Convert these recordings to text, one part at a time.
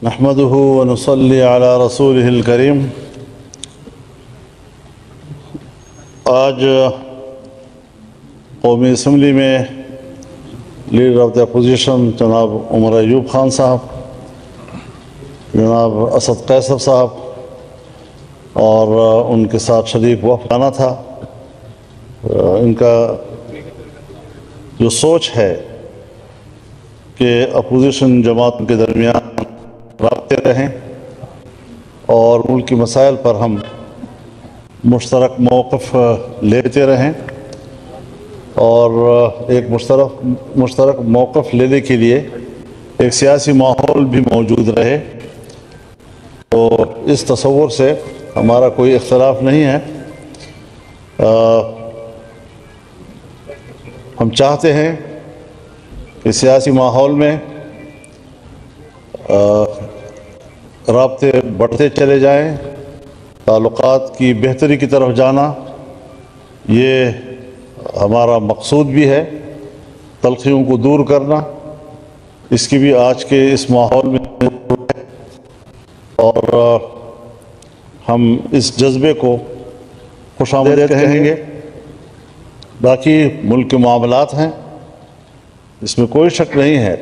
نحمده ونصلي على رسوله الكريم۔ آج قومی اسمبلی میں لیڈر آف دا اپوزیشن جناب عمر ایوب خان صاحب، جناب اسد قیصر صاحب اور ان کے ساتھ شریک وفد آنا تھا۔ ان کا جو سوچ ہے کہ اپوزیشن جماعتوں کے درمیان رابطے رہیں اور ملکی مسائل پر ہم مشترک موقف لیتے رہیں اور ایک مشترک موقف لینے کے لیے ایک سیاسی ماحول بھی موجود رہے، تو اس تصور سے ہمارا کوئی اختلاف نہیں ہے۔ ہم چاہتے ہیں کہ سیاسی ماحول میں رابطے بڑھتے چلے جائیں، تعلقات کی بہتری کی طرف جانا یہ ہمارا مقصود بھی ہے، تلخیوں کو دور کرنا اس کی بھی آج کے اس ماحول میں ضرورت ہے، اور ہم اس جذبے کو خوش آمدید کہیں گے۔ باقی ملک کے معاملات ہیں، اس میں کوئی شک نہیں ہے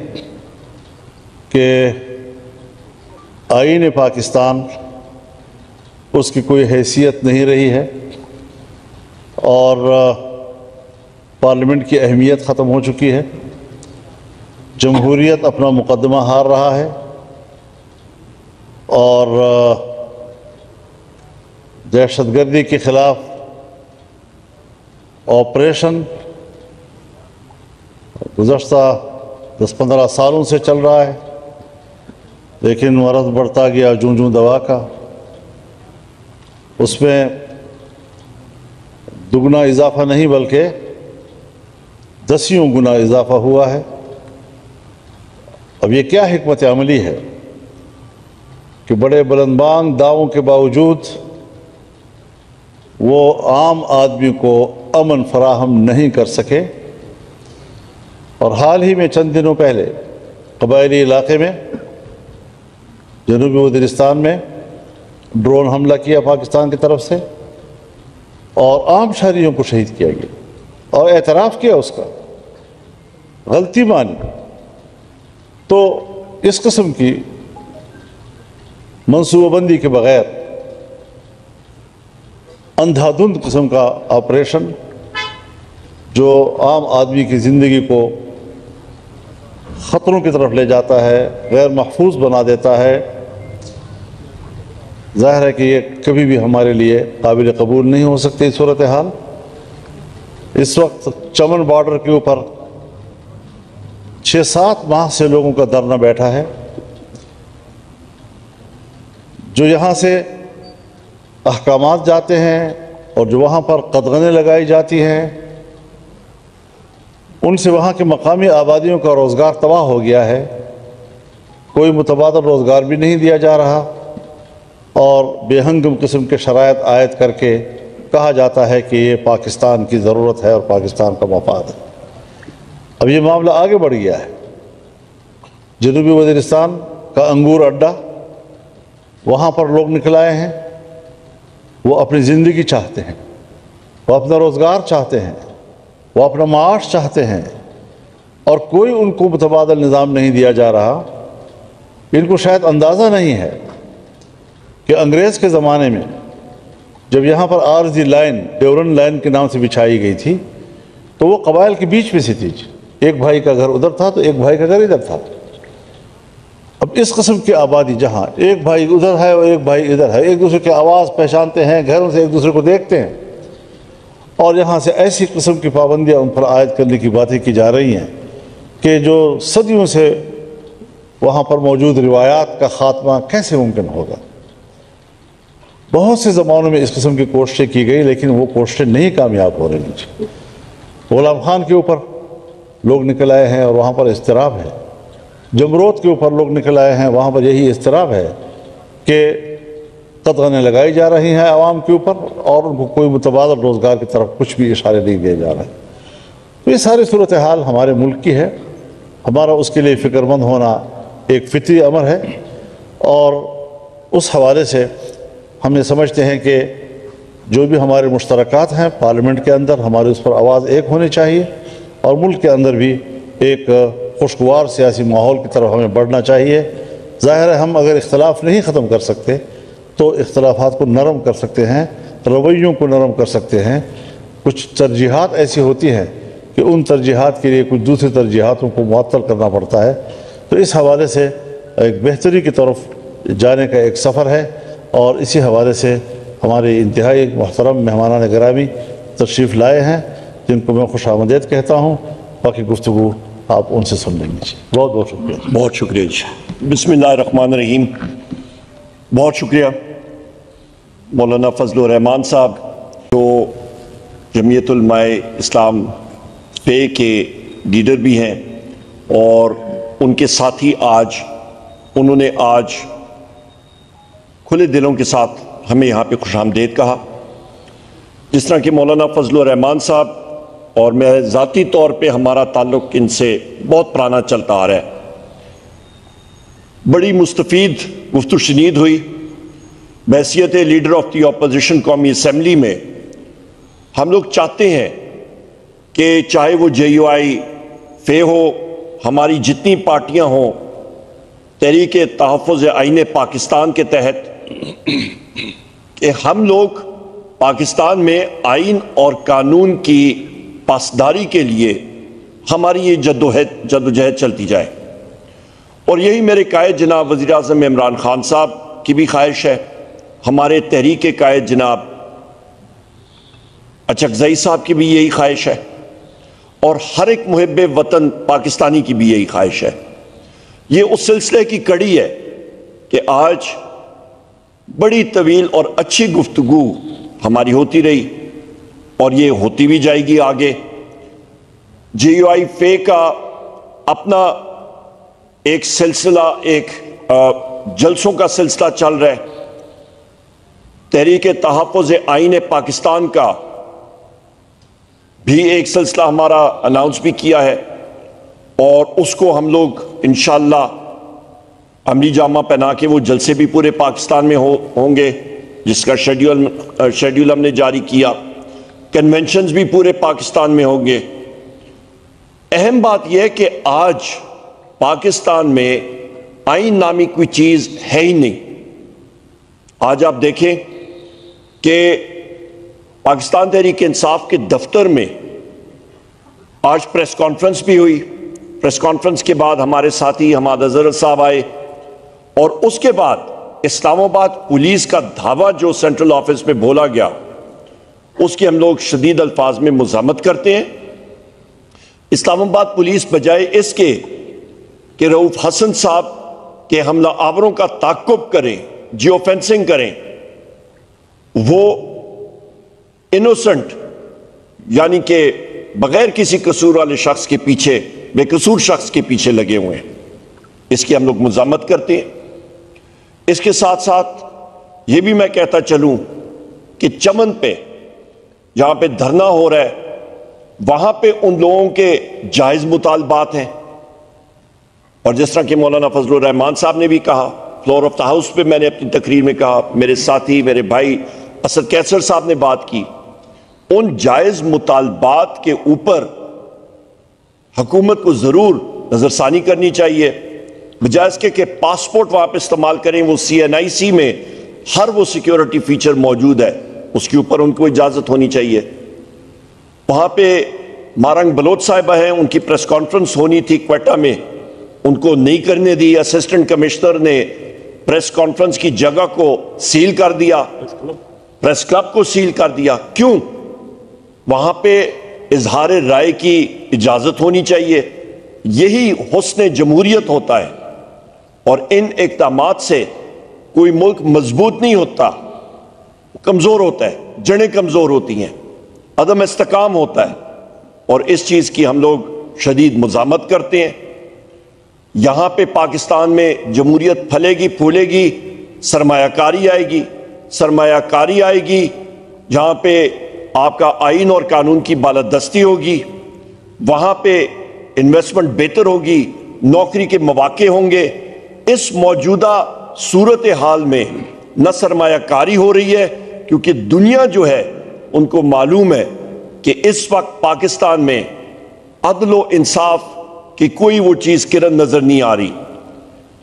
کہ آئین پاکستان اس کی کوئی حیثیت نہیں رہی ہے اور پارلیمنٹ کی اہمیت ختم ہو چکی ہے۔ جمہوریت اپنا مقدمہ ہار رہا ہے اور دہشت گردی کے خلاف آپریشن گزشتہ 10-15 سالوں سے چل رہا ہے، لیکن مرض بڑھتا گیا جوں دوا کا۔ اس میں دگنا اضافہ نہیں بلکہ 10 گنا اضافہ ہوا ہے۔ اب یہ کیا حکمت عملی ہے کہ بڑے بلندبانگ دعووں کے باوجود وہ عام آدمی کو امن فراہم نہیں کر سکے، اور حال ہی میں چند دنوں پہلے قبائلی علاقے میں جنوبی وزیرستان میں ڈرون حملہ کیا پاکستان کی طرف سے اور عام شہریوں کو شہید کیا گیا، اور اعتراف کیا اس کا، غلطی مانی۔ تو اس قسم کی منصوبہ بندی کے بغیر اندھا دھند قسم کا آپریشن جو عام آدمی کی زندگی کو خطروں کی طرف لے جاتا ہے، غیر محفوظ بنا دیتا ہے، ظاہر ہے کہ یہ کبھی بھی ہمارے لیے قابل قبول نہیں ہو سکتی صورتحال۔ اس وقت چمن بارڈر کے اوپر 6-7 ماہ سے لوگوں کا دھرنا بیٹھا ہے، جو یہاں سے احکامات جاتے ہیں اور جو وہاں پر قدغنیں لگائی جاتی ہیں، ان سے وہاں کے مقامی آبادیوں کا روزگار تباہ ہو گیا ہے، کوئی متبادل روزگار بھی نہیں دیا جا رہا، اور بے ہنگم قسم کے شرائط عائد کر کے کہا جاتا ہے کہ یہ پاکستان کی ضرورت ہے اور پاکستان کا مفاد ہے۔ اب یہ معاملہ آگے بڑھ گیا ہے۔ جنوبی وزیرستان کا انگور اڈا، وہاں پر لوگ نکل آئے ہیں، وہ اپنی زندگی چاہتے ہیں، وہ اپنا روزگار چاہتے ہیں، وہ اپنا معاش چاہتے ہیں، اور کوئی ان کو متبادل نظام نہیں دیا جا رہا۔ ان کو شاید اندازہ نہیں ہے کہ انگریز کے زمانے میں جب یہاں پر عارضی لائن ڈیورن لائن کے نام سے بچھائی گئی تھی تو وہ قبائل کے بیچ میں سے تھی، ایک بھائی کا گھر ادھر تھا تو ایک بھائی کا گھر ادھر تھا۔ اب اس قسم کی آبادی جہاں ایک بھائی ادھر ہے اور ایک بھائی ادھر ہے، ایک دوسرے کی آواز پہچانتے ہیں، گھروں سے ایک دوسرے کو دیکھتے ہیں، اور یہاں سے ایسی قسم کی پابندیاں ان پر عائد کرنے کی باتیں کی جا رہی ہیں کہ جو صدیوں سے وہاں پر موجود روایات کا خاتمہ کیسے ممکن ہوگا۔ بہت سے زمانوں میں اس قسم کی کوششیں کی گئی، لیکن وہ کوششیں نہیں کامیاب ہو رہی۔ غلام خان کے اوپر لوگ نکل آئے ہیں اور وہاں پر اضطراب ہے، جمروت کے اوپر لوگ نکل آئے ہیں، وہاں پر یہی اضطراب ہے کہ قدغنیں لگائی جا رہی ہیں عوام کے اوپر اور ان کو کوئی متبادل روزگار کی طرف کچھ بھی اشارے نہیں دیے جا رہے۔ تو یہ ساری صورتحال ہمارے ملک کی ہے، ہمارا اس کے لیے فکر مند ہونا ایک فطری امر ہے، اور اس حوالے سے ہم یہ سمجھتے ہیں کہ جو بھی ہمارے مشترکات ہیں پارلیمنٹ کے اندر ہماری اس پر آواز ایک ہونی چاہیے، اور ملک کے اندر بھی ایک خوشگوار سیاسی ماحول کی طرف ہمیں بڑھنا چاہیے۔ ظاہر ہے ہم اگر اختلاف نہیں ختم کر سکتے تو اختلافات کو نرم کر سکتے ہیں، رویوں کو نرم کر سکتے ہیں۔ کچھ ترجیحات ایسی ہوتی ہیں کہ ان ترجیحات کے لیے کچھ دوسری ترجیحاتوں کو معطل کرنا پڑتا ہے، تو اس حوالے سے ایک بہتری کی طرف جانے کا ایک سفر ہے، اور اسی حوالے سے ہمارے انتہائی محترم مہمانان گرامی تشریف لائے ہیں، جن کو میں خوش آمدید کہتا ہوں۔ باقی گفتگو آپ ان سے سن لیں گے جی۔ بہت بہت شکریہ۔ بہت شکریہ جی۔ بسم اللہ الرحمن الرحیم۔ بہت شکریہ مولانا فضل الرحمان صاحب، جو جمعیت علماء اسلام پے کے لیڈر بھی ہیں، اور ان کے ساتھی انہوں نے آج کھلے دلوں کے ساتھ ہمیں یہاں پہ خوش آمدید کہا۔ جس طرح کہ مولانا فضل الرحمان صاحب اور میں ذاتی طور پہ ہمارا تعلق ان سے بہت پرانا چلتا آ رہا ہے، بڑی مستفید گفت و شنید ہوئی۔ بحیثیت لیڈر آف دی اپوزیشن قومی اسمبلی میں ہم لوگ چاہتے ہیں کہ چاہے وہ JUI فے ہو، ہماری جتنی پارٹیاں ہوں، تحریک تحفظ آئین پاکستان کے تحت، کہ ہم لوگ پاکستان میں آئین اور قانون کی پاسداری کے لیے ہماری یہ جدوجہد چلتی جائے۔ اور یہی میرے قائد جناب وزیر اعظم عمران خان صاحب کی بھی خواہش ہے، ہمارے تحریک قائد جناب اچکزئی صاحب کی بھی یہی خواہش ہے، اور ہر ایک محب وطن پاکستانی کی بھی یہی خواہش ہے۔ یہ اس سلسلے کی کڑی ہے کہ آج بڑی طویل اور اچھی گفتگو ہماری ہوتی رہی، اور یہ ہوتی بھی جائے گی آگے۔ JUI فے کا اپنا ایک سلسلہ، ایک جلسوں کا سلسلہ چل رہا ہے۔ تحریک تحفظ آئین پاکستان کا بھی ایک سلسلہ ہمارا اناؤنس بھی کیا ہے، اور اس کو ہم لوگ انشاءاللہ عملی جامہ پہنا کے وہ جلسے بھی پورے پاکستان میں ہوں گے، جس کا شیڈیول ہم نے جاری کیا۔ کنونشنز بھی پورے پاکستان میں ہوں گے۔ اہم بات یہ ہے کہ آج پاکستان میں آئین نامی کوئی چیز ہے ہی نہیں۔ آج آپ دیکھیں کہ پاکستان تحریک انصاف کے دفتر میں آج پریس کانفرنس بھی ہوئی۔ پریس کانفرنس کے بعد ہمارے ساتھی حماد اظہر صاحب آئے، اور اس کے بعد اسلام آباد پولیس کا دھاوا جو سینٹرل آفس میں بولا گیا، اس کی ہم لوگ شدید الفاظ میں مذمت کرتے ہیں۔ اسلام آباد پولیس بجائے اس کے کہ رؤوف حسن صاحب کے حملہ آوروں کا تعاقب کریں، جیو فینسنگ کریں، وہ انوسنٹ یعنی کہ بغیر کسی قصور والے شخص کے پیچھے، بے قصور شخص کے پیچھے لگے ہوئے ہیں، اس کی ہم لوگ مذمت کرتے ہیں۔ اس کے ساتھ ساتھ یہ بھی میں کہتا چلوں کہ چمن پہ جہاں پہ دھرنا ہو رہا ہے، وہاں پہ ان لوگوں کے جائز مطالبات ہیں، اور جس طرح کہ مولانا فضل الرحمان صاحب نے بھی کہا، فلور آف دا ہاؤس پہ میں نے اپنی تقریر میں کہا، میرے ساتھی میرے بھائی اسد کیسر صاحب نے بات کی، ان جائز مطالبات کے اوپر حکومت کو ضرور نظر ثانی کرنی چاہیے، بجائے اس کے کہ پاسپورٹ وہاں پہ استعمال کریں۔ وہ CNIC میں ہر وہ سیکیورٹی فیچر موجود ہے، اس کے اوپر ان کو اجازت ہونی چاہیے۔ وہاں پہ مارنگ بلوچ صاحبہ ہیں، ان کی پریس کانفرنس ہونی تھی کوئٹہ میں، ان کو نہیں کرنے دی۔ اسسٹنٹ کمشنر نے پریس کانفرنس کی جگہ کو سیل کر دیا، پریس کلب کو سیل کر دیا۔ کیوں؟ وہاں پہ اظہار رائے کی اجازت ہونی چاہیے۔ یہی حسن جمہوریت ہوتا ہے، اور ان اقدامات سے کوئی ملک مضبوط نہیں ہوتا، کمزور ہوتا ہے، جڑیں کمزور ہوتی ہیں، عدم استحکام ہوتا ہے، اور اس چیز کی ہم لوگ شدید مذمت کرتے ہیں۔ یہاں پہ پاکستان میں جمہوریت پھلے گی پھولے گی، سرمایہ کاری آئے گی، سرمایہ کاری آئے گی، جہاں پہ آپ کا آئین اور قانون کی بالادستی ہوگی، وہاں پہ انویسٹمنٹ بہتر ہوگی، نوکری کے مواقع ہوں گے۔ اس موجودہ صورتحال میں نہ سرمایہ کاری ہو رہی ہے، کیونکہ دنیا جو ہے ان کو معلوم ہے کہ اس وقت پاکستان میں عدل و انصاف کی کوئی وہ چیز کرن نظر نہیں آ رہی۔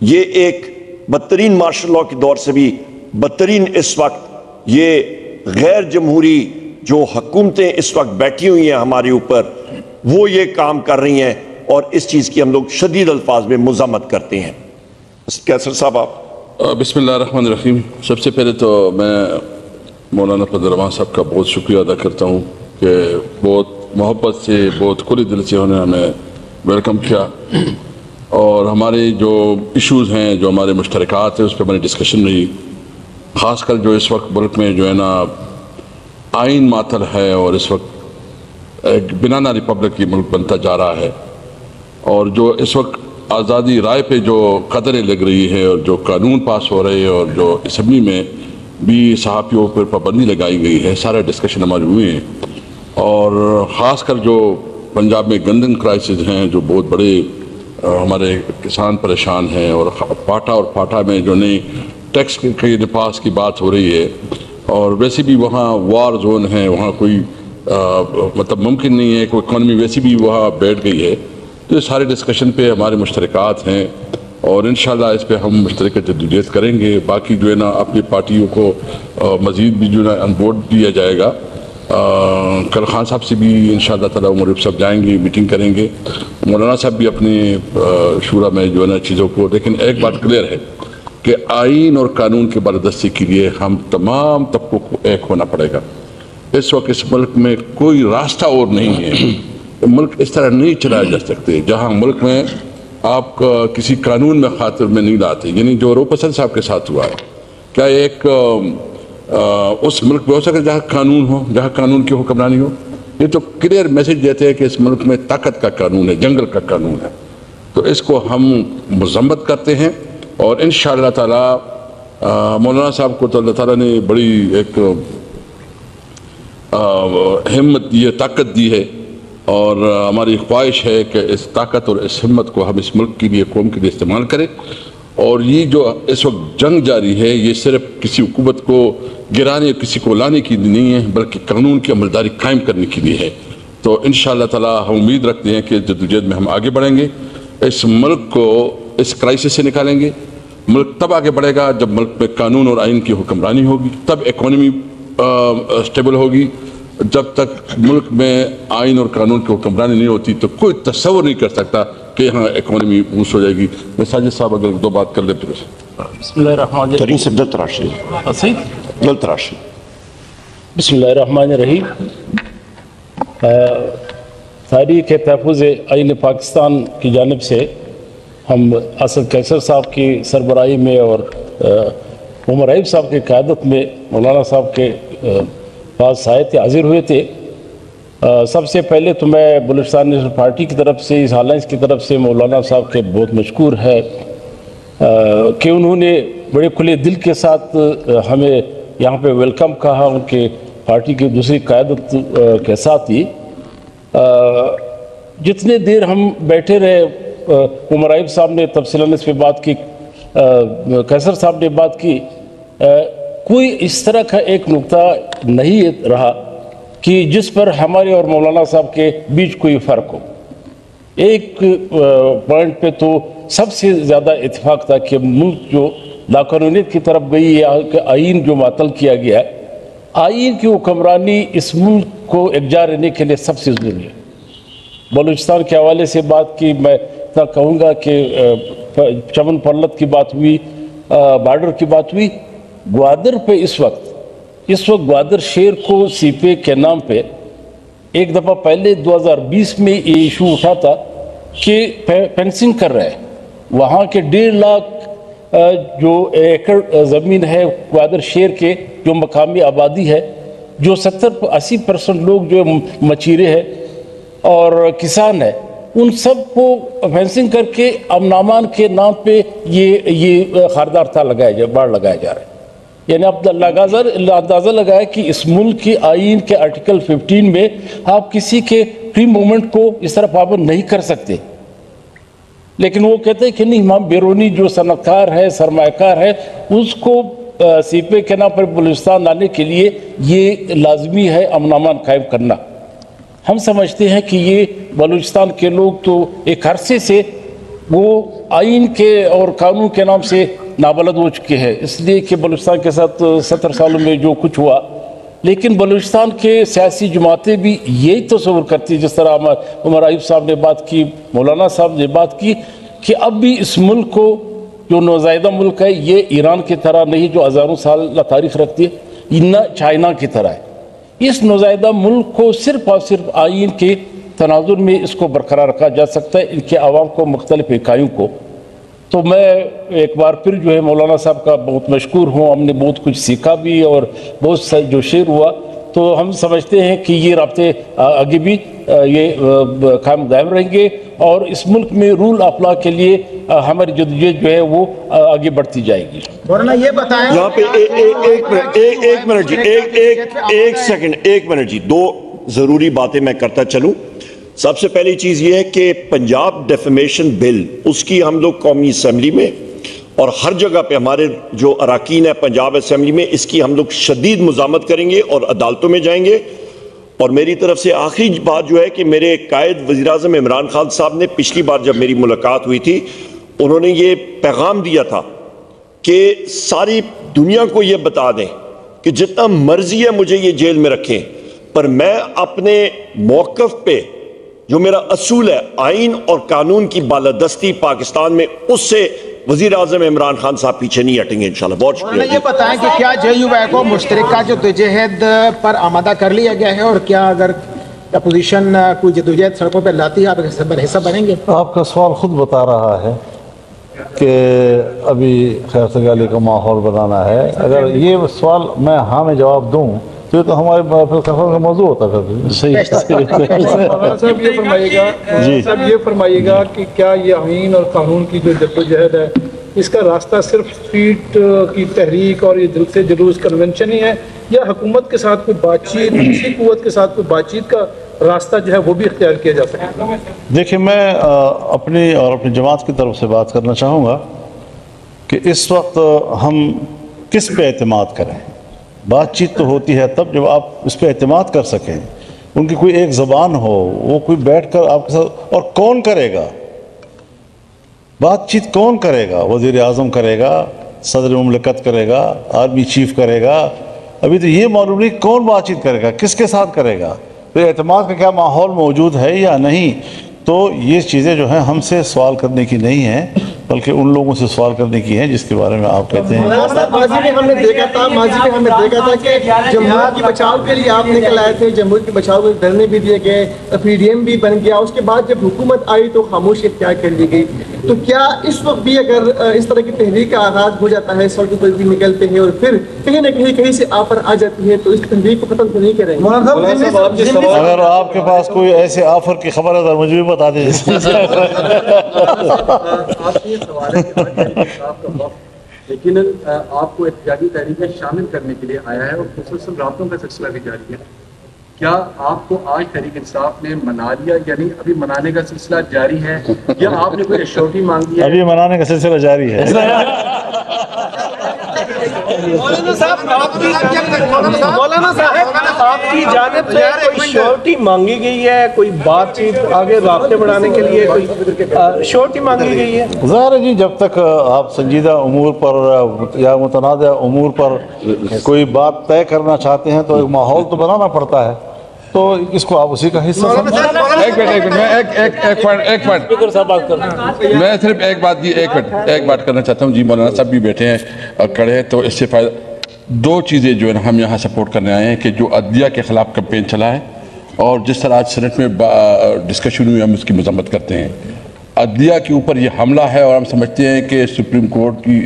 یہ ایک بدترین مارشل لاء کے دور سے بھی بدترین اس وقت یہ غیر جمہوری جو حکومتیں اس وقت بیٹھی ہوئی ہیں ہمارے اوپر، وہ یہ کام کر رہی ہیں، اور اس چیز کی ہم لوگ شدید الفاظ میں مذمت کرتے ہیں۔ کیسر صاحب آپ۔ بسم اللہ الرحمن الرحیم۔ سب سے پہلے تو میں مولانا فضل الرحمان صاحب کا بہت شکریہ ادا کرتا ہوں کہ بہت محبت سے، بہت کھلی دل سے انہوں نے ہمیں ویلکم کیا، اور ہمارے جو ایشوز ہیں، جو ہمارے مشترکات ہیں، اس پہ ہماری ڈسکشن رہی۔ خاص کر جو اس وقت ملک میں جو ہے نا آئین معطل ہے، اور اس وقت ایک بنانا ریپبلک کی ملک بنتا جا رہا ہے، اور جو اس وقت آزادی رائے پہ جو قدریں لگ رہی ہے، اور جو قانون پاس ہو رہے ہیں، اور جو اسمبلی میں بھی صحافیوں پر پابندی لگائی گئی ہے، سارے ڈسکشن ہمارے ہوئے ہیں۔ اور خاص کر جو پنجاب میں گندم کرائسس ہیں، جو بہت بڑے ہمارے کسان پریشان ہیں، اور پاٹا میں جو نئی ٹیکس کے نفاذ کی بات ہو رہی ہے، اور ویسے بھی وہاں وار زون ہے، وہاں کوئی مطلب ممکن نہیں ہے، کوئی اکانومی ویسی بھی وہاں بیٹھ گئی ہے۔ تو یہ سارے ڈسکشن پہ ہمارے مشترکات ہیں، اور انشاءاللہ اس پہ ہم مشترکہ جدوجہد کریں گے۔ باقی جو ہے نا اپنی پارٹیوں کو مزید بھی جو ہے نا آن بورڈ دیا جائے گا۔ کل خان صاحب سے بھی انشاءاللہ تعالیٰ عمر صاحب جائیں گے، میٹنگ کریں گے، مولانا صاحب بھی اپنے شورا میں جو ہے نا چیزوں کو۔ لیکن ایک بات کلیئر ہے کہ آئین اور قانون کے بالادستی کے لیے ہم تمام طبقوں کو ایک ہونا پڑے گا۔ اس وقت اس ملک میں کوئی راستہ اور نہیں ہے، ملک اس طرح نہیں چلایا جا سکتے جہاں ملک میں آپ کسی قانون میں خاطر میں نہیں لاتے، یعنی جو روپ حسن صاحب کے ساتھ ہوا ہے۔ کیا ایک اس ملک میں ہو سکے جہاں قانون ہو، جہاں قانون کی حکمرانی ہو؟ یہ تو کلیئر میسج دیتے ہیں کہ اس ملک میں طاقت کا قانون ہے، جنگل کا قانون ہے۔ تو اس کو ہم مذمت کرتے ہیں، اور انشاءاللہ تعالیٰ مولانا صاحب کو تو اللہ تعالیٰ نے بڑی ایک ہمت دی ہے، طاقت دی ہے، اور ہماری خواہش ہے کہ اس طاقت اور اس ہمت کو ہم اس ملک کے لیے، قوم کے لیے استعمال کریں۔ اور یہ جو اس وقت جنگ جاری ہے، یہ صرف کسی حکومت کو گرانے، کسی کو لانے کی نہیں ہے، بلکہ قانون کی عملداری قائم کرنے کے لیے ہے۔ تو انشاءاللہ تعالیٰ ہم امید رکھتے ہیں کہ جدوجہد میں ہم آگے بڑھیں گے، اس ملک کو اس کرائسس سے نکالیں گے۔ ملک تب آگے بڑھے گا جب ملک میں قانون اور آئین کی حکمرانی ہوگی، تب اکانومی اسٹیبل ہوگی۔ جب تک ملک میں آئین اور قانون کی حکمرانی نہیں ہوتی تو کوئی تصور نہیں کر سکتا کہ یہاں اکانومی بوسٹ ہو جائے گی۔ میں ساجد صاحب اگر دو بات کر لیں پھر۔ بسم اللہ الرحمن الرحیم۔ بسم اللہ الرحمن الرحیم۔ تحریک تحفظ آئین پاکستان کی جانب سے ہم اسد کیسر صاحب کی سربراہی میں اور عمر ایوب صاحب کی قیادت میں مولانا صاحب کے پاس آئے تھے، حاضر ہوئے تھے۔ سب سے پہلے تو میں بلوچستان نیشنل پارٹی کی طرف سے، اس الائنس کی طرف سے مولانا صاحب کے بہت مشکور ہے کہ انہوں نے بڑے کھلے دل کے ساتھ ہمیں یہاں پہ ویلکم کہا، ان کے پارٹی کی دوسری قیادت کے ساتھ ہی۔ جتنے دیر ہم بیٹھے رہے، عمر ایوب صاحب نے تفصیلاً اس پہ بات کی، کیسر صاحب نے بات کی، کوئی اس طرح کا ایک نقطہ نہیں رہا کہ جس پر ہمارے اور مولانا صاحب کے بیچ کوئی فرق ہو۔ ایک پوائنٹ پہ تو سب سے زیادہ اتفاق تھا کہ ملک جو لاقانونیت کی طرف گئی ہے، کہ آئین جو معطل کیا گیا ہے، آئین کی حکمرانی اس ملک کو یکجا رہنے کے لیے سب سے ضروری ہے۔ بلوچستان کے حوالے سے بات کی، میں اتنا کہوں گا کہ چمن پرلت کی بات ہوئی، بارڈر کی بات ہوئی، گوادر پہ اس وقت گوادر شیر کو سی پی کے نام پہ ایک دفعہ پہلے 2020 میں یہ ایشو اٹھا تھا کہ فینسنگ کر رہے ہیں، وہاں کے 1.5 لاکھ جو ایکڑ زمین ہے گوادر شیر کے، جو مقامی آبادی ہے، جو 70-80% لوگ جو مچیرے ہیں اور کسان ہیں، ان سب کو فینسنگ کر کے امن امان کے نام پہ یہ خاردار تھا باڑ لگایا جا رہا ہے۔ یعنی اب اندازہ لگایا کہ اس ملک کی آئین کے آرٹیکل 15 میں آپ کسی کے فری موومنٹ کو اس طرح پابند نہیں کر سکتے۔ لیکن وہ کہتے ہیں کہ نہیں، ہم بیرونی جو صنعت کار ہے، سرمایہ کار ہے، اس کو سیپے کے نام پر بلوچستان لانے کے لیے یہ لازمی ہے امن امان قائم کرنا۔ ہم سمجھتے ہیں کہ یہ بلوچستان کے لوگ تو ایک عرصے سے وہ آئین کے اور قانون کے نام سے نابلد ہو چکے ہیں، اس لیے کہ بلوچستان کے ساتھ 70 سالوں میں جو کچھ ہوا، لیکن بلوچستان کے سیاسی جماعتیں بھی یہی تصور کرتی، جس طرح عمر ایوب صاحب نے بات کی، مولانا صاحب نے بات کی، کہ اب بھی اس ملک کو، جو نوزائیدہ ملک ہے، یہ ایران کی طرح نہیں جو ہزاروں سال تاریخ رکھتی ہے، نہ چائنا کی طرح ہے۔ اس نوزائیدہ ملک کو صرف اور صرف آئین کے تناظر میں اس کو برقرار رکھا جا سکتا ہے، ان کے عوام کو، مختلف اکائیوں کو۔ تو میں ایک بار پھر جو ہے مولانا صاحب کا بہت مشکور ہوں، ہم نے بہت کچھ سیکھا بھی اور بہت جو شعر ہوا، تو ہم سمجھتے ہیں کہ یہ رابطے آگے بھی یہ قائم دائم رہیں گے، اور اس ملک میں رول آف لا کے لیے ہماری جدوجہد جو ہے وہ آگے بڑھتی جائے گی۔ مولانا یہ بتائیں، یہاں پہ ایک منٹ جی، دو ضروری باتیں میں کرتا چلوں۔ سب سے پہلی چیز یہ ہے کہ پنجاب ڈیفیمیشن بل، اس کی ہم لوگ قومی اسمبلی میں اور ہر جگہ پہ ہمارے جو اراکین ہیں پنجاب اسمبلی میں، اس کی ہم لوگ شدید مزاحمت کریں گے اور عدالتوں میں جائیں گے۔ اور میری طرف سے آخری بات جو ہے کہ میرے قائد وزیراعظم عمران خان صاحب نے پچھلی بار جب میری ملاقات ہوئی تھی، انہوں نے یہ پیغام دیا تھا کہ ساری دنیا کو یہ بتا دیں کہ جتنا مرضی ہے مجھے یہ جیل میں رکھیں، پر میں اپنے موقف پہ جو میرا اصول ہے، آئین اور قانون کی بالادستی پاکستان میں، اس سے وزیر اعظم عمران خان صاحب پیچھے نہیں ہٹیں گے انشاءاللہ۔ بہت شکریہ۔ یہ بتائیں کہ کیا جے یو وائی کو مشترکہ جدوجہد پر آمادہ کر لیا گیا ہے، اور کیا اگر اپوزیشن کوئی جدوجہد سڑکوں پر لاتی ہے آپ حصہ بنیں گے؟ آپ کا سوال خود بتا رہا ہے کہ ابھی خیر سگالی کا ماحول بنانا ہے۔ اگر یہ سوال میں ہاں میں جواب دوں تو یہ تو ہمارے سفر کا موضوع ہوتا ہے۔ صاحب یہ فرمائیے گا، صاحب یہ فرمائیے گا کہ کیا یہ آئین اور قانون کی جو جدوجہد ہے، اس کا راستہ صرف اسٹریٹ کی تحریک اور یہ دل سے جلوس کنونشن ہی ہے، یا حکومت کے ساتھ کوئی بات چیت، کسی قوت کے ساتھ کوئی بات چیت کا راستہ جو ہے وہ بھی اختیار کیا جا سکتا ہے؟ دیکھیں، میں اپنی اور اپنی جماعت کی طرف سے بات کرنا چاہوں گا کہ اس وقت ہم کس پہ اعتماد کریں۔ بات چیت تو ہوتی ہے تب جب آپ اس پہ اعتماد کر سکیں، ان کی کوئی ایک زبان ہو، وہ کوئی بیٹھ کر آپ کے ساتھ، اور کون کرے گا بات چیت؟ کون کرے گا؟ وزیر اعظم کرے گا، صدر مملکت کرے گا، آرمی چیف کرے گا؟ ابھی تو یہ معلوم نہیں کون بات چیت کرے گا، کس کے ساتھ کرے گا، تو اعتماد کا کیا ماحول موجود ہے یا نہیں۔ تو یہ چیزیں جو ہیں ہم سے سوال کرنے کی نہیں ہیں، بلکہ ان لوگوں سے سوال کرنے کی ہیں جس کے بارے میں آپ کہتے ہیں۔ ماضی میں ہم نے دیکھا تھا کہ جمہوریت کی بچاؤ کے لیے آپ نکل آئے تھے، جمہوریت کی بچاؤ کے دھرنے بھی دیے گئے، پی ڈی ایم بھی بن گیا، اس کے بعد جب حکومت آئی تو خاموشی اختیار کر لی گئی۔ تو کیا اس وقت بھی اگر اس طرح کی تحریک کا آغاز ہو جاتا ہے، سڑکوں پر بھی نکلتے ہیں اور پھر کہیں نہ کہیں سے آفر آ جاتی ہے، تو اس تحریک کو ختم تو نہیں کریں گے؟ اگر آپ کے پاس کوئی ایسے آفر کی خبر ہے تو مجھے بھی بتا دیجیے۔ آپ سے یہ سوال ہے کہ آپ کا وقت لیکن آپ کو احتجاجی تحریک میں شامل کرنے کے لیے آیا ہے اور مسلسل رابطوں کا سلسلہ بھی جاری ہے، کیا آپ کو آج تحریک انصاف نے منا لیا، یعنی ابھی منانے کا سلسلہ جاری ہے، یا آپ نے کوئی ایشورٹی مانگی ہے؟ ابھی منانے کا سلسلہ جاری ہے۔ مولانا صاحب آپ کی جانب سے کوئی شورٹی مانگی گئی ہے، کوئی بات چیت آگے رابطے بڑھانے کے لیے کوئی شورٹی مانگی گئی ہے؟ ظاہر ہے جی، جب تک آپ سنجیدہ امور پر یا متنازع امور پر کوئی بات طے کرنا چاہتے ہیں تو ایک ماحول تو بنانا پڑتا ہے، تو اس کو آپ اسی کا حصہ سمجھیں۔ میں صرف ایک بات کرنا چاہتا ہوں جی، مولانا صاحب بھی بیٹھے ہیں کھڑے ہیں، تو اس سے فائدہ دو چیزیں جو ہے ہم یہاں سپورٹ کرنے آئے ہیں کہ جو عدلیہ کے خلاف کمپین چلا ہے، اور جس طرح آج سینٹ میں ڈسکشن ہوئی، ہم اس کی مذمت کرتے ہیں۔ عدلیہ کے اوپر یہ حملہ ہے، اور ہم سمجھتے ہیں کہ سپریم کورٹ کی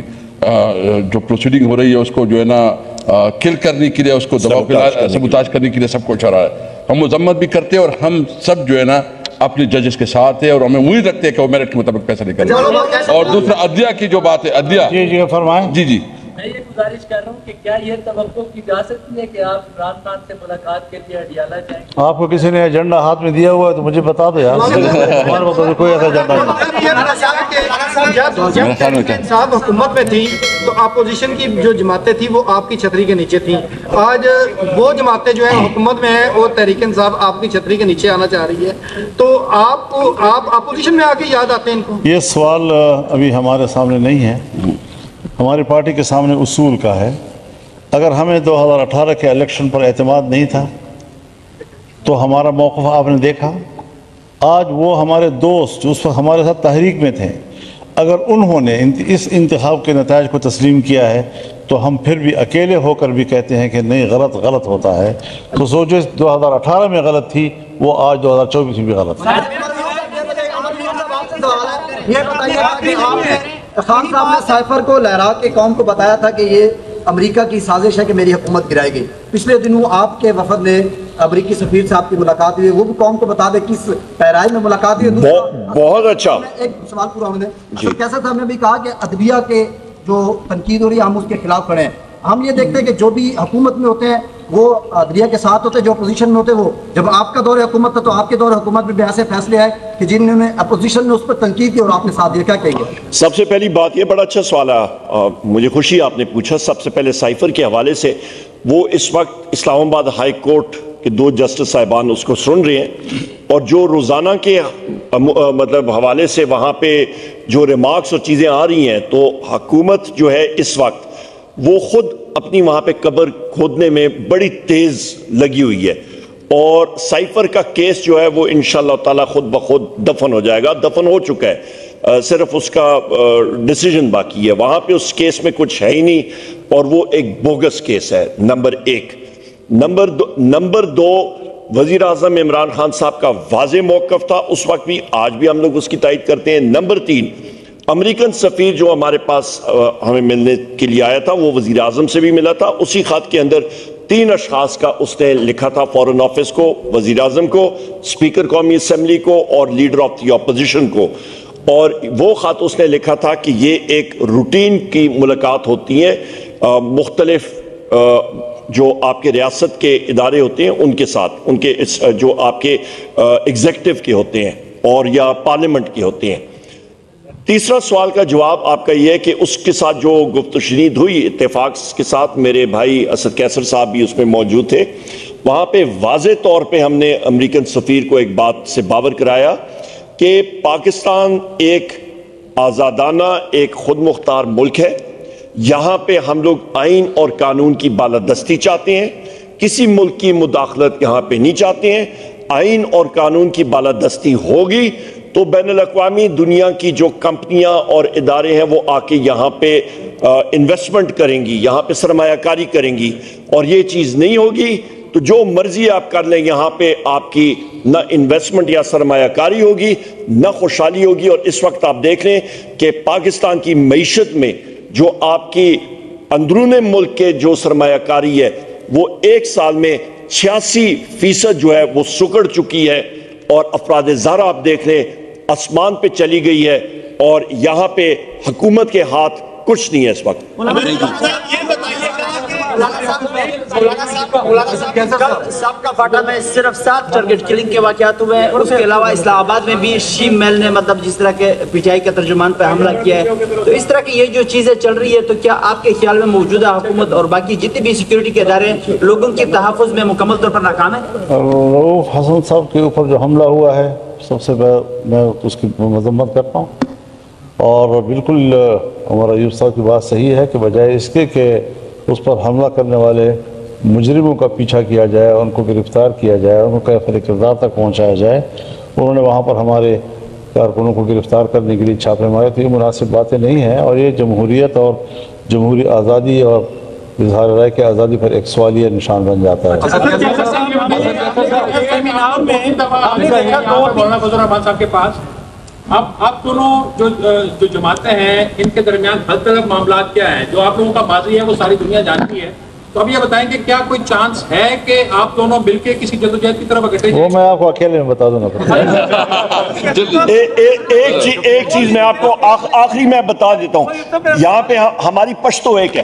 جو پروسیڈنگ ہو رہی ہے اس کو جو ہے نا کل کرنے کے لیے، اس کو دباؤ سبوتاج کرنے کے لیے سب کچھ ہو رہا ہے۔ ہم مذمت بھی کرتے ہیں، اور ہم سب جو ہے نا اپنے ججز کے ساتھ ہیں، اور ہمیں امید رکھتے ہیں کہ وہ میرٹ کے مطابق فیصلے کریں۔ اور دوسرا عدلیہ کی جو بات ہے، عدلیہ جی فرمائیں۔ جی میں یہ گزارش کر رہا ہوں کہ کیا یہ توقع کی جا سکتی ہے کہ آپ عمران خان سے ملاقات کے لیے اڈیالہ جائیں؟ آپ کو کسی نے ایجنڈا ہاتھ میں دیا ہوا ہے تو مجھے بتا دو یار. ہمارے پاس کوئی ایسا ایجنڈا نہیں. جب صاحب حکومت میں تھی تو اپوزیشن کی جو جماعتیں تھیں وہ آپ کی چھتری کے نیچے تھیں. آج وہ جماعتیں جو ہیں حکومت میں ہیں اور تحریک انصاف آپ کی چھتری کے نیچے آنا چاہ رہی ہے, تو آپ اپوزیشن میں آ کے یاد آتے ہیں ان کو؟ یہ سوال ابھی ہمارے سامنے نہیں ہے. ہماری پارٹی کے سامنے اصول کا ہے. اگر ہمیں 2018 کے الیکشن پر اعتماد نہیں تھا تو ہمارا موقف آپ نے دیکھا. آج وہ ہمارے دوست جو اس وقت ہمارے ساتھ تحریک میں تھے, اگر انہوں نے اس انتخاب کے نتائج کو تسلیم کیا ہے تو ہم پھر بھی اکیلے ہو کر بھی کہتے ہیں کہ نہیں, غلط ہوتا ہے. تو سوچو 2018 میں غلط تھی وہ آج 2024 میں بھی غلط ہے. یہ بتائیے خان صاحب نے سائفر کو لہرا کے قوم کو بتایا تھا کہ یہ امریکہ کی سازش ہے کہ میری حکومت گرائے گی. پچھلے دنوں آپ کے وفد نے امریکی سفیر صاحب کی ملاقات ہوئی, وہ بھی قوم کو بتا دے کس پیرائی میں ملاقات ہوئی. بہت اچھا. ایک سوال پورا ہونے دیں. کیسا صاحب نے بھی کہا کہ عدلیہ کے جو تنقید ہو رہی ہے ہم اس کے خلاف کھڑے ہیں. ہم یہ دیکھتے ہیں کہ جو بھی حکومت میں ہوتے ہیں وہ عدلیہ کے ساتھ ہوتے ہیں, جو اپوزیشن میں ہوتے ہیں وہ. جب آپ کا دور حکومت تھا تو آپ کے دور حکومت میں بھی ایسے فیصلے آئے کہ جنہوں نے اپوزیشن نے اس پر تنقید کی اور آپ نے ساتھ دیا. کیا کہیں گے؟ سب سے پہلی بات یہ بڑا اچھا سوال ہے, مجھے خوشی آپ نے پوچھا. سب سے پہلے سائفر کے حوالے سے, وہ اس وقت اسلام آباد ہائی کورٹ کے 2 جسٹس صاحبان اس کو سن رہے ہیں, اور جو روزانہ کے مطلب حوالے سے وہاں پہ جو ریمارکس اور چیزیں آ رہی ہیں, تو حکومت جو ہے اس وقت وہ خود اپنی وہاں پہ قبر کھودنے میں بڑی تیز لگی ہوئی ہے. اور سائفر کا کیس جو ہے وہ انشاءاللہ تعالی خود بخود دفن ہو جائے گا. دفن ہو چکا ہے, صرف اس کا ڈیسیجن باقی ہے. وہاں پہ اس کیس میں کچھ ہے ہی نہیں, اور وہ ایک بوگس کیس ہے. نمبر 1. نمبر 2, وزیر اعظم عمران خان صاحب کا واضح موقف تھا اس وقت بھی, آج بھی ہم لوگ اس کی تائید کرتے ہیں. نمبر 3, امریکن سفیر جو ہمارے پاس ہمیں ملنے کے لیے آیا تھا وہ وزیر اعظم سے بھی ملا تھا. اسی خط کے اندر 3 اشخاص کا اس نے لکھا تھا, فورن آفس کو, وزیر اعظم کو, اسپیکر قومی اسمبلی کو, اور لیڈر آف دی اپوزیشن کو. اور وہ خط اس نے لکھا تھا کہ یہ ایک روٹین کی ملاقات ہوتی ہیں مختلف جو آپ کے ریاست کے ادارے ہوتے ہیں ان کے ساتھ, ان کے جو آپ کے ایگزیکٹو کے ہوتے ہیں اور یا پارلیمنٹ کے ہوتے ہیں. تیسرا سوال کا جواب آپ کا یہ ہے کہ اس کے ساتھ جو گفت و شنید ہوئی اتفاق کے ساتھ, میرے بھائی اسد کیسر صاحب بھی اس میں موجود تھے, وہاں پہ واضح طور پہ ہم نے امریکن سفیر کو ایک بات سے باور کرایا کہ پاکستان ایک آزادانہ, ایک خود مختار ملک ہے. یہاں پہ ہم لوگ آئین اور قانون کی بالادستی چاہتے ہیں, کسی ملک کی مداخلت یہاں پہ نہیں چاہتے ہیں. آئین اور قانون کی بالادستی ہوگی تو بین الاقوامی دنیا کی جو کمپنیاں اور ادارے ہیں وہ آ کے یہاں پہ انویسٹمنٹ کریں گی, یہاں پہ سرمایہ کاری کریں گی. اور یہ چیز نہیں ہوگی تو جو مرضی آپ کر لیں, یہاں پہ آپ کی نہ انویسٹمنٹ یا سرمایہ کاری ہوگی نہ خوشحالی ہوگی. اور اس وقت آپ دیکھ لیں کہ پاکستان کی معیشت میں جو آپ کی اندرون ملک کے جو سرمایہ کاری ہے وہ 1 سال میں 86% جو ہے وہ سکڑ چکی ہے, اور افراد زارہ آپ دیکھ لیں آسمان پہ چلی گئی ہے, اور یہاں پہ حکومت کے ہاتھ کچھ نہیں ہے اس وقت. سب کا فاٹا میں صرف 7 ٹارگٹ کلنگ کے واقعات ہوئے ہیں, اس کے علاوہ اسلام آباد میں بھی شیم میل نے مطلب جس طرح کے پی ٹی آئی کے ترجمان پہ حملہ کیا ہے. تو اس طرح کی یہ جو چیزیں چل رہی ہے, تو کیا آپ کے خیال میں موجودہ حکومت اور باقی جتنے بھی سیکیورٹی کے ادارے لوگوں کے تحفظ میں مکمل طور پر ناکام ہیں؟ رؤوف حسن صاحب کے اوپر جو حملہ ہوا ہے, سب سے میں اس کی مذمت کرتا ہوں, اور بالکل ہمارا ایوب صاحب کی بات صحیح ہے کہ بجائے اس کے کہ اس پر حملہ کرنے والے مجرموں کا پیچھا کیا جائے, ان کو گرفتار کیا جائے, ان کو کیفیت کردار تک پہنچایا جائے, انہوں نے وہاں پر ہمارے کارکنوں کو گرفتار کرنے کے لیے چھاپے مارے. تو یہ مناسب باتیں نہیں ہیں, اور یہ جمہوریت اور جمہوری آزادی اور اظہار رائے کی آزادی پر ایک سوالیہ نشان بن جاتا ہے. اب آپ دونوں جو جماعتیں ہیں ان کے درمیان حل طلب معاملات کیا ہیں؟ جو آپ لوگوں کا ماضی ہے وہ ساری دنیا جانتی ہے, تو اب یہ بتائیں کہ کیا کوئی چانس ہے کہ آپ دونوں مل کے کسی جدوجہد کی طرف اکٹھے جائیں؟ وہ میں آپ کو اکیلے میں بتا دوں گا. ایک چیز میں آپ کو آخری میں بتا دیتا ہوں. یہاں پہ ہماری پشتو ایک ہے,